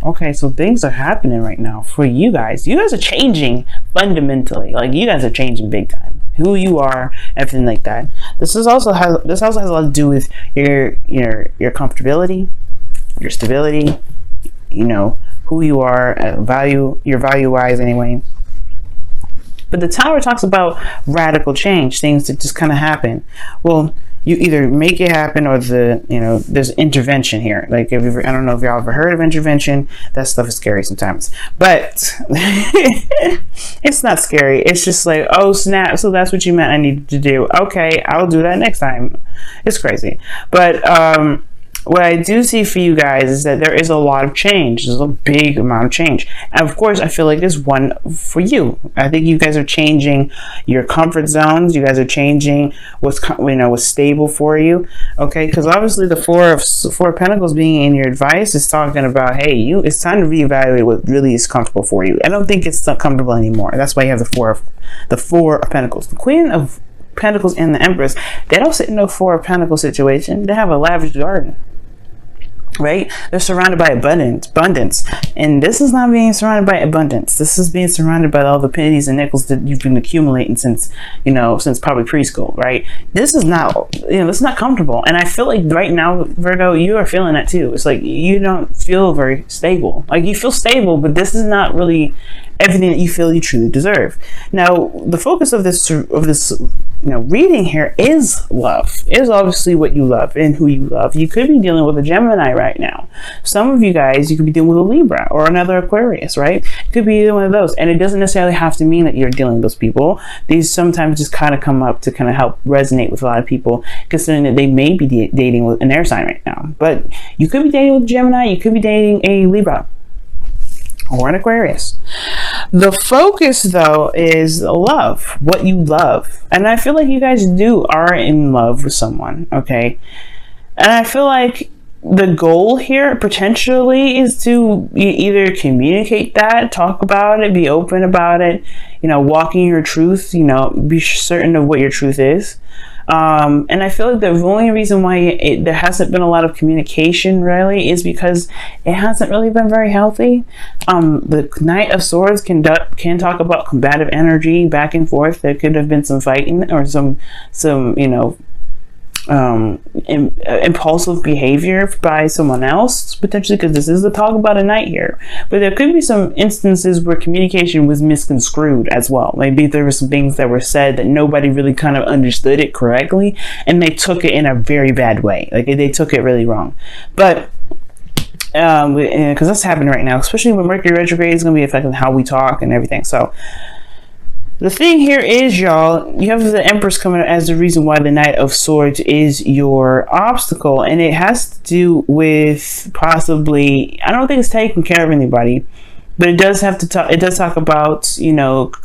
Okay, so things are happening right now for you guys. You guys are changing fundamentally. Like, you guys are changing big time. Who you are, everything like that. This also has a lot to do with your comfortability, your stability, you know, who you are, your value wise anyway. But the Tower talks about radical change, things that just kind of happen. Well, you either make it happen or there's intervention here. Like, I don't know if y'all ever heard of intervention. That stuff is scary sometimes, but it's not scary. It's just like, oh snap, so that's what you meant I needed to do. Okay, I'll do that next time. It's crazy. But what I do see for you guys is that there is a lot of change. There's a big amount of change. And of course, I feel like there's one for you. I think you guys are changing your comfort zones. You guys are changing what's stable for you. Okay, because obviously the Four of Pentacles being in your advice is talking about, hey, it's time to reevaluate what really is comfortable for you. I don't think it's not comfortable anymore. That's why you have the Four of Pentacles. The Queen of Pentacles and the Empress, they don't sit in no Four of Pentacles situation. They have a lavish garden. Right? They're surrounded by abundance. And this is not being surrounded by abundance. This is being surrounded by all the pennies and nickels that you've been accumulating since probably preschool, right? This is not, this is not comfortable. And I feel like right now, Virgo, you are feeling that too. It's like you don't feel very stable. Like, you feel stable, but this is not really everything that you feel you truly deserve. Now, the focus of this reading here is love. Is obviously what you love and who you love. You could be dealing with a Gemini right now. Some of you guys, you could be dealing with a Libra or another Aquarius, right? It could be either one of those. And it doesn't necessarily have to mean that you're dealing with those people. These sometimes just kind of come up to kind of help resonate with a lot of people, considering that they may be dating with an air sign right now. But you could be dating with a Gemini. You could be dating a Libra or an Aquarius. The focus, though, is love, what you love. And I feel like you guys are in love with someone, okay? And I feel like the goal here potentially is to either communicate that, talk about it, be open about it, walking your truth, be certain of what your truth is. And I feel like the only reason why there hasn't been a lot of communication really is because it hasn't really been very healthy. The Knight of Swords can talk about combative energy back and forth. There could have been some fighting or some impulsive behavior by someone else, potentially, because this is the talk about a knight here. But there could be some instances where communication was misconstrued as well. Maybe there were some things that were said that nobody really kind of understood it correctly, and they took it in a very bad way. Like, they took it really wrong. But because that's happening right now, especially when Mercury retrograde is going to be affecting how we talk and everything. So the thing here is, y'all, you have the Empress coming as the reason why the Knight of Swords is your obstacle. And it has to do with possibly, I don't think it's taking care of anybody, but it does talk about,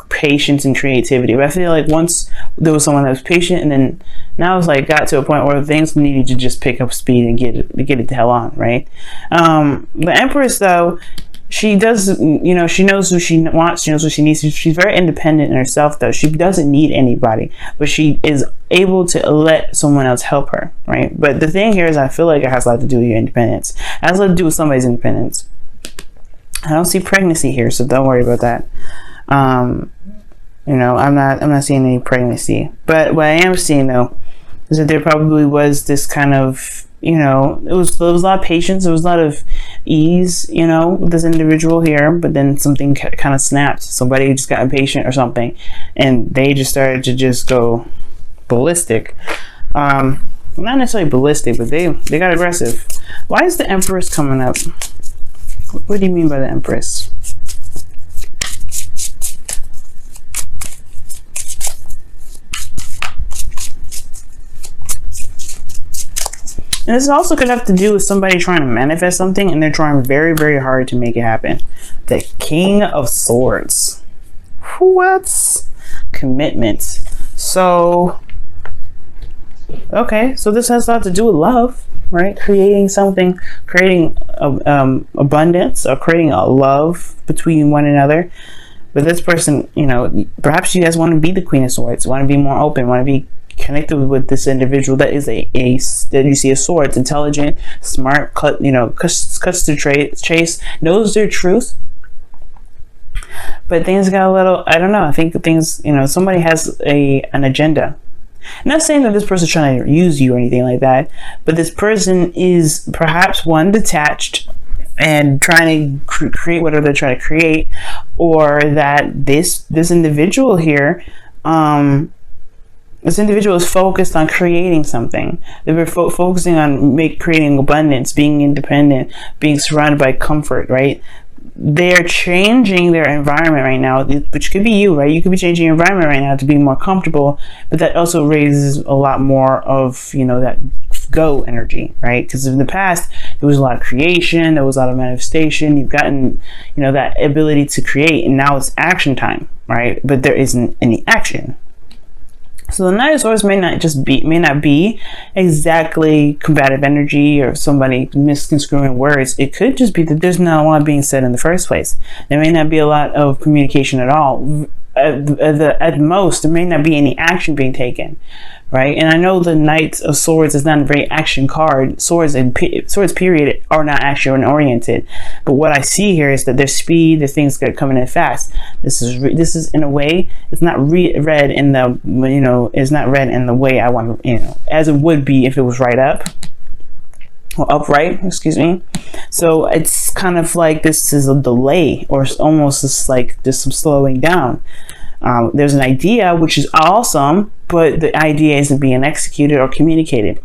patience and creativity. But I feel like once there was someone that was patient, and then now it's like got to a point where things needed to just pick up speed and get it the hell on, right? The Empress, though, she does, she knows who she wants, she knows what she needs. She's very independent in herself, though. She doesn't need anybody, but she is able to let someone else help her, right? But the thing here is, I feel like it has a lot to do with your independence. It has a lot to do with somebody's independence. I don't see pregnancy here, so don't worry about that. I'm not seeing any pregnancy. But what I am seeing, though, is that there probably was this kind of, there was a lot of patience, there was a lot of ease, with this individual here, but then something kind of snapped. Somebody just got impatient or something, and they just started to just go ballistic. Not necessarily ballistic, but they got aggressive. Why is the Empress coming up? What do you mean by the Empress? And this also could have to do with somebody trying to manifest something, and they're trying very, very hard to make it happen. The King of Swords. What? Commitment. So, okay, so this has a lot to do with love, right? Creating something, creating abundance, or creating a love between one another. But this person, perhaps you guys want to be the Queen of Swords, want to be more open, want to be connected with this individual that is that you see a sword. It's intelligent, smart, cuts to chase, knows their truth. But things got a little, I don't know, I think things, somebody has an agenda. I'm not saying that this person's trying to use you or anything like that, but this person is perhaps one, detached and trying to create whatever they're trying to create, or that this individual here, this individual is focused on creating something. They're focusing on creating abundance, being independent, being surrounded by comfort, right? They're changing their environment right now, which could be you, right? You could be changing your environment right now to be more comfortable, but that also raises a lot more of, that go energy, right? Because in the past, there was a lot of creation, there was a lot of manifestation. You've gotten, that ability to create, and now it's action time, right? But there isn't any action. So the Knight of Swords may not be exactly combative energy or somebody misconstruing words. It could just be that there's not a lot being said in the first place. There may not be a lot of communication at all. At most, there may not be any action being taken, right? And I know the Knight of Swords is not a very action card. Swords period are not action oriented. But what I see here is that there's speed, there's things that are coming in fast. This is in a way, it's not read in the, it's not read in the way I want, as it would be if it was right up. Or upright, excuse me. So it's kind of like this is a delay, or almost just like some slowing down. There's an idea which is awesome, but the idea isn't being executed or communicated.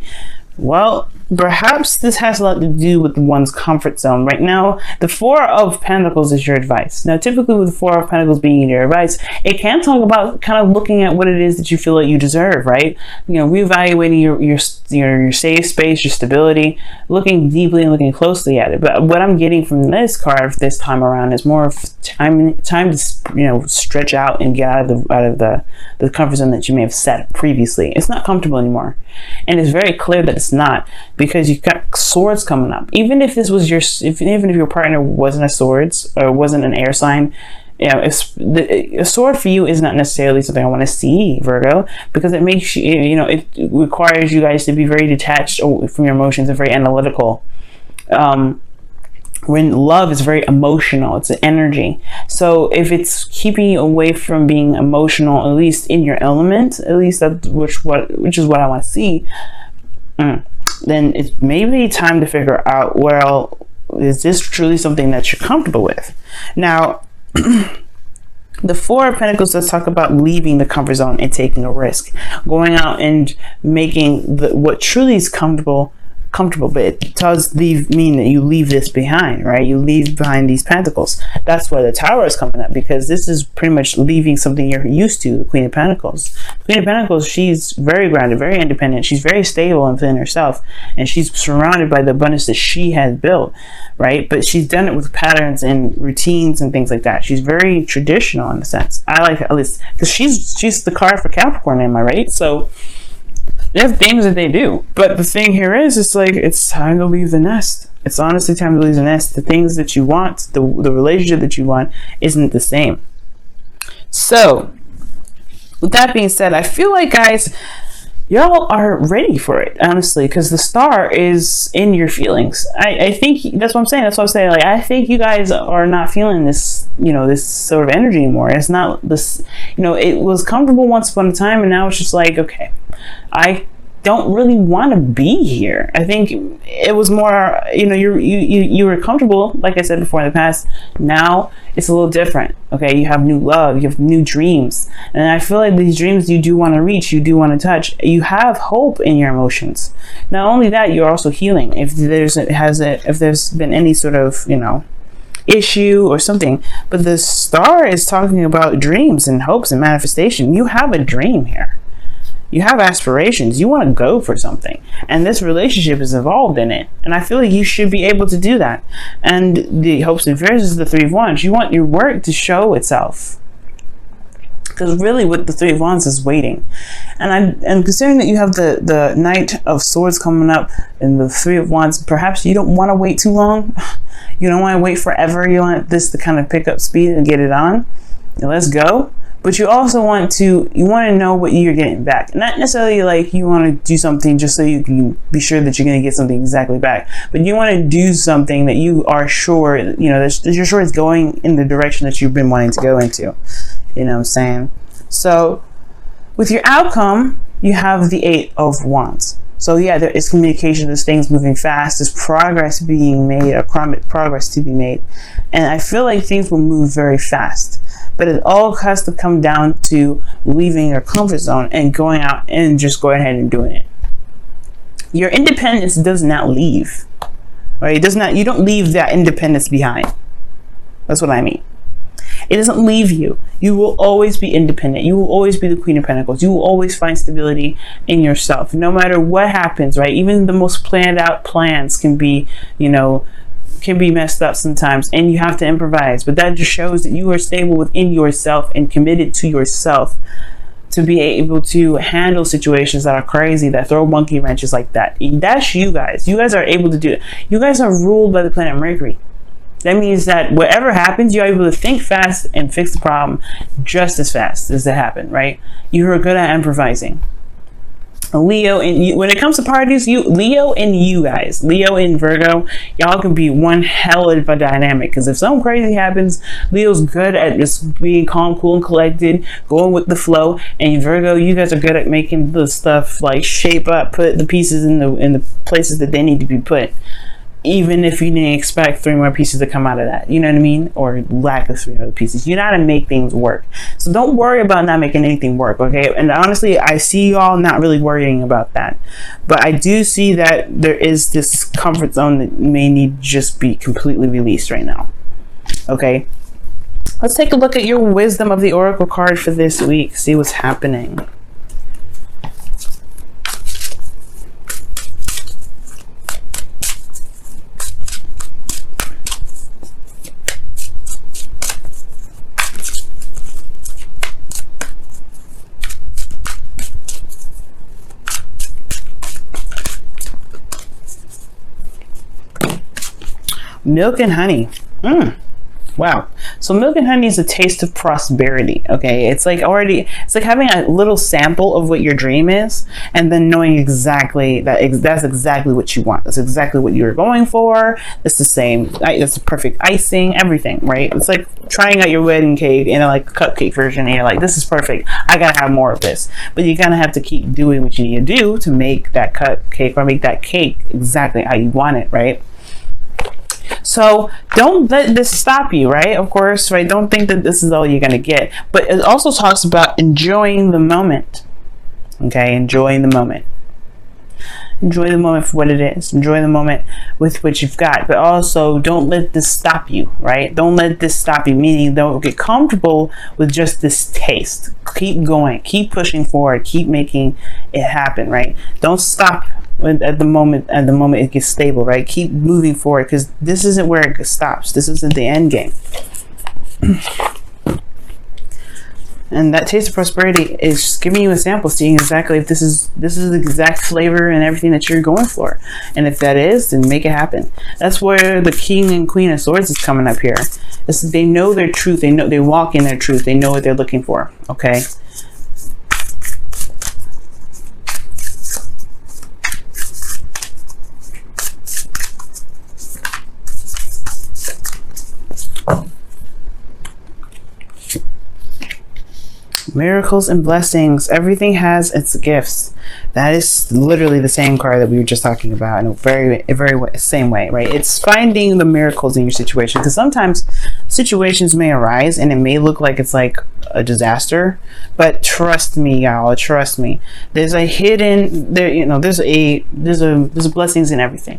Well, perhaps this has a lot to do with one's comfort zone. Right now, the Four of Pentacles is your advice. Now, typically with the Four of Pentacles being your advice, it can talk about kind of looking at what it is that you feel like you deserve, right? Reevaluating your safe space, your stability, looking deeply and looking closely at it. But what I'm getting from this card this time around is more of time to stretch out and get out of the comfort zone that you may have set previously. It's not comfortable anymore, and it's very clear that it's not, because you've got swords coming up. Even if this was even if your partner wasn't a swords or wasn't an air sign, a sword for you is not necessarily something I want to see, Virgo, because it makes you, it requires you guys to be very detached from your emotions and very analytical. When love is very emotional, it's an energy. So if it's keeping you away from being emotional, at least in your element, at least which is what I want to see, then it's maybe time to figure out, well, is this truly something that you're comfortable with? Now, the Four of Pentacles does talk about leaving the comfort zone and taking a risk, going out and making what truly is comfortable, but it does mean that you leave this behind, right? You leave behind these pentacles. That's why the Tower is coming up, because this is pretty much leaving something you're used to. The Queen of Pentacles. The Queen of Pentacles, she's very grounded, very independent. She's very stable within herself, and she's surrounded by the abundance that she has built, right? But she's done it with patterns and routines and things like that. She's very traditional in a sense. I like it, at least, because she's the card for Capricorn, am I right? So they have things that they do, but the thing here is, it's like, it's time to leave the nest. It's honestly time to leave the nest. The things that you want, the relationship that you want, isn't the same. So, with that being said, I feel like, guys, y'all are ready for it, honestly, because the Star is in your feelings. I think that's what I'm saying. That's what I'm saying. Like, I think you guys are not feeling this, this sort of energy anymore. It's not this, it was comfortable once upon a time, and now it's just like, okay, I don't really want to be here. I think it was more, you were comfortable, like I said before, in the past. Now it's a little different. Okay, you have new love, you have new dreams, and I feel like these dreams you do want to reach, you do want to touch. You have hope in your emotions. Not only that, you're also healing. If there's been any sort of issue or something, but the Star is talking about dreams and hopes and manifestation. You have a dream here. You have aspirations. You want to go for something, and this relationship is involved in it, and I feel like you should be able to do that. And the hopes and fears is the Three of Wands. You want your work to show itself, because really what the Three of Wands is waiting. And considering that you have the Knight of Swords coming up and the Three of Wands, perhaps you don't want to wait too long. You don't want to wait forever. You want this to kind of pick up speed and get it on. Now let's go. but you also want to know what you're getting back. Not necessarily like you want to do something just so you can be sure that you're going to get something exactly back, but you want to do something that you are sure, you know, that you're sure is going in the direction that you've been wanting to go into. You know what I'm saying? So with your outcome, you have the 8 of Wands. So yeah, there is communication, there's things moving fast, there's progress being made, or progress to be made. And I feel like things will move very fast. But it all has to come down to leaving your comfort zone and going out and just going ahead and doing it. Your independence does not leave. Right? It does not, you don't leave that independence behind. That's what I mean. It doesn't leave you. You will always be independent. You will always be the Queen of Pentacles. You will always find stability in yourself. No matter what happens, right? Even the most planned out plans can be, you know, can be messed up sometimes, and you have to improvise. But that just shows that you are stable within yourself and committed to yourself to be able to handle situations that are crazy, that throw monkey wrenches like that. That's you guys. You guys are able to do it. You guys are ruled by the planet Mercury. That means that whatever happens, you're able to think fast and fix the problem just as fast as it happened, right? You are good at improvising. Leo, and you, when it comes to parties, Leo and you guys, Leo and Virgo, y'all can be one hell of a dynamic. Because if something crazy happens, Leo's good at just being calm, cool, and collected, going with the flow. And Virgo, you guys are good at making the stuff like shape up, put the pieces in the places that they need to be put. Even if you didn't expect 3 more pieces to come out of that, you know what I mean? Or lack of 3 other pieces. You know how to make things work. So don't worry about not making anything work, okay? And honestly, I see y'all not really worrying about that. But I do see that there is this comfort zone that may need to just be completely released right now, okay? Let's take a look at your wisdom of the Oracle card for this week. See what's happening. Milk and honey. Wow. So milk and honey is a taste of prosperity. Okay. It's like having a little sample of what your dream is, and then knowing exactly that's exactly what you want. That's exactly what you're going for. It's the same. It's the perfect icing, everything, right? It's like trying out your wedding cake in a like cupcake version, and you're like, this is perfect. I gotta have more of this. But you gotta have to keep doing what you need to do to make that cupcake or make that cake exactly how you want it, right? So don't let this stop you, right? Of course, right? Don't think that this is all you're going to get. But it also talks about enjoying the moment. Okay, enjoying the moment. Enjoy the moment for what it is. Enjoy the moment with what you've got. But also, don't let this stop you, right? Don't let this stop you, meaning don't get comfortable with just this taste. Keep going. Keep pushing forward. Keep making it happen, right? Don't stop at the moment it gets stable, right? Keep moving forward, because this isn't where it stops. This isn't the end game. And that taste of prosperity is just giving you a sample, seeing exactly if this is the exact flavor and everything that you're going for. And if that is, then make it happen. That's where the King and Queen of Swords is coming up here. They know their truth. They walk in their truth. They know what they're looking for. Okay. Miracles and blessings. Everything has its gifts. That is literally the same card that we were just talking about in a very same way, right? It's finding the miracles in your situation, because sometimes situations may arise and it may look like it's like a disaster, but trust me, y'all, trust me. There's a hidden there, you know, there's blessings in everything.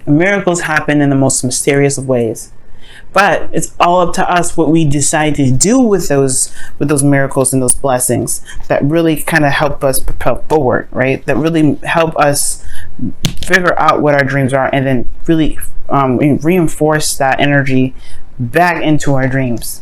And miracles happen in the most mysterious of ways. But it's all up to us what we decide to do with those miracles and those blessings that really kind of help us propel forward, right? That really help us figure out what our dreams are, and then really reinforce that energy back into our dreams.